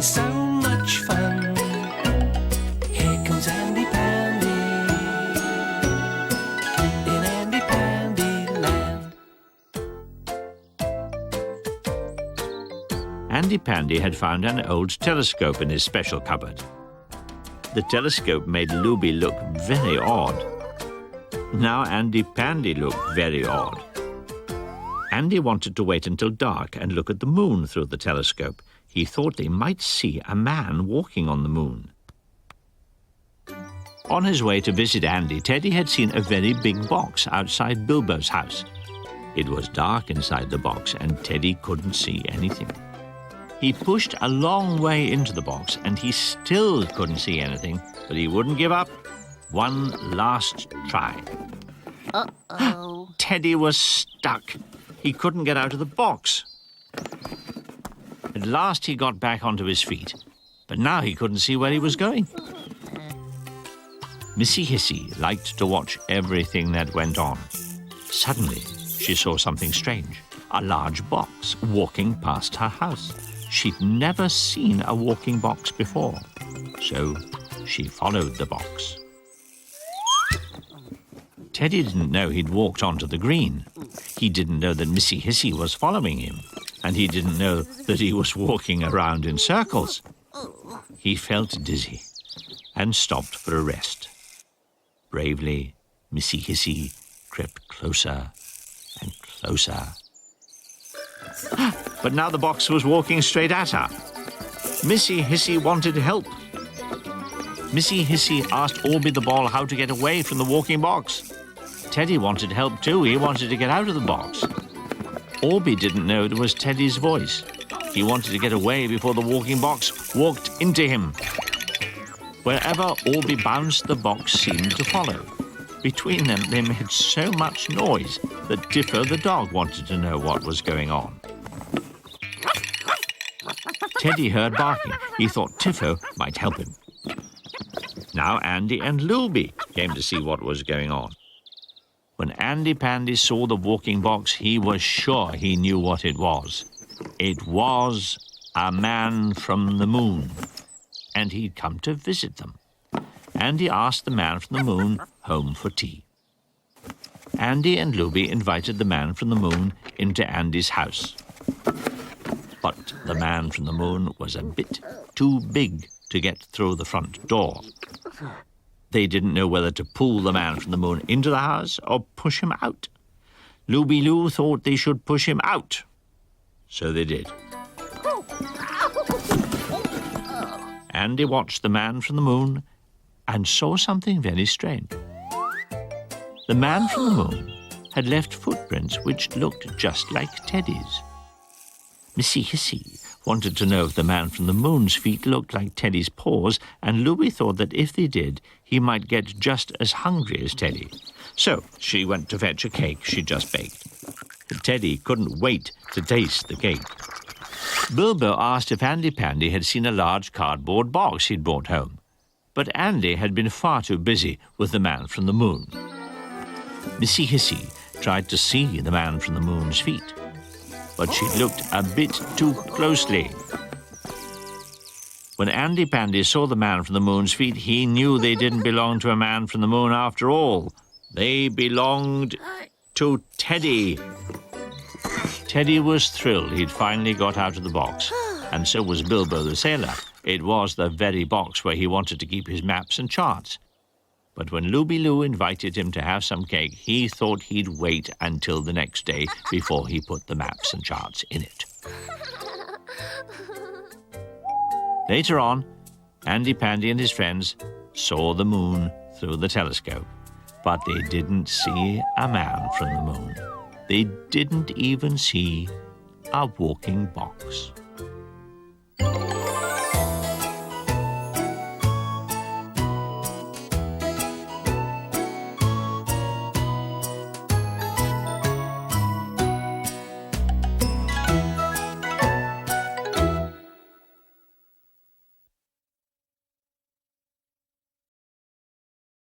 so much fun. Here comes Andy Pandy in Andy Pandy Land. Andy Pandy had found an old telescope in his special cupboard. The telescope made Looby look very odd. Now Andy Pandy looked very odd. Andy wanted to wait until dark and look at the moon through the telescope. He thought they might see a man walking on the moon. On his way to visit Andy, Teddy had seen a very big box outside Bilbo's house. It was dark inside the box and Teddy couldn't see anything. He pushed a long way into the box and he still couldn't see anything, but he wouldn't give up. One last try. Uh-oh. Teddy was stuck. He couldn't get out of the box. At last he got back onto his feet, but now he couldn't see where he was going. Missy Hissy liked to watch everything that went on. Suddenly, she saw something strange, a large box walking past her house. She'd never seen a walking box before, so she followed the box. Teddy didn't know he'd walked onto the green. He didn't know that Missy Hissy was following him, and he didn't know that he was walking around in circles. He felt dizzy and stopped for a rest. Bravely, Missy Hissy crept closer and closer. But now the box was walking straight at her. Missy Hissy wanted help. Missy Hissy asked Orby the ball how to get away from the walking box. Teddy wanted help too. He wanted to get out of the box. Orby didn't know it was Teddy's voice. He wanted to get away before the walking box walked into him. Wherever Orby bounced, the box seemed to follow. Between them, they made so much noise that Tiffo the dog wanted to know what was going on. Teddy heard barking. He thought Tiffo might help him. Now Andy and Looby came to see what was going on. When Andy Pandy saw the walking box, he was sure he knew what it was. It was a man from the moon, and he'd come to visit them. Andy asked the man from the moon home for tea. Andy and Looby invited the man from the moon into Andy's house. But the man from the moon was a bit too big to get through the front door. They didn't know whether to pull the man from the moon into the house or push him out. Looby Loo thought they should push him out. So they did. Andy watched the man from the moon and saw something very strange. The man from the moon had left footprints which looked just like Teddy's. Missy Hissy wanted to know if the man from the moon's feet looked like Teddy's paws, and Looby thought that if they did, he might get just as hungry as Teddy. So she went to fetch a cake she'd just baked. Teddy couldn't wait to taste the cake. Bilbo asked if Andy Pandy had seen a large cardboard box he'd brought home. But Andy had been far too busy with the man from the moon. Missy Hissy tried to see the man from the moon's feet, but she looked a bit too closely. When Andy Pandy saw the man from the moon's feet, he knew they didn't belong to a man from the moon after all. They belonged to Teddy. Teddy was thrilled he'd finally got out of the box, and so was Bilbo the sailor. It was the very box where he wanted to keep his maps and charts. But when Looby Loo invited him to have some cake, he thought he'd wait until the next day before he put the maps and charts in it. Later on, Andy Pandy and his friends saw the moon through the telescope, but they didn't see a man from the moon. They didn't even see a walking box.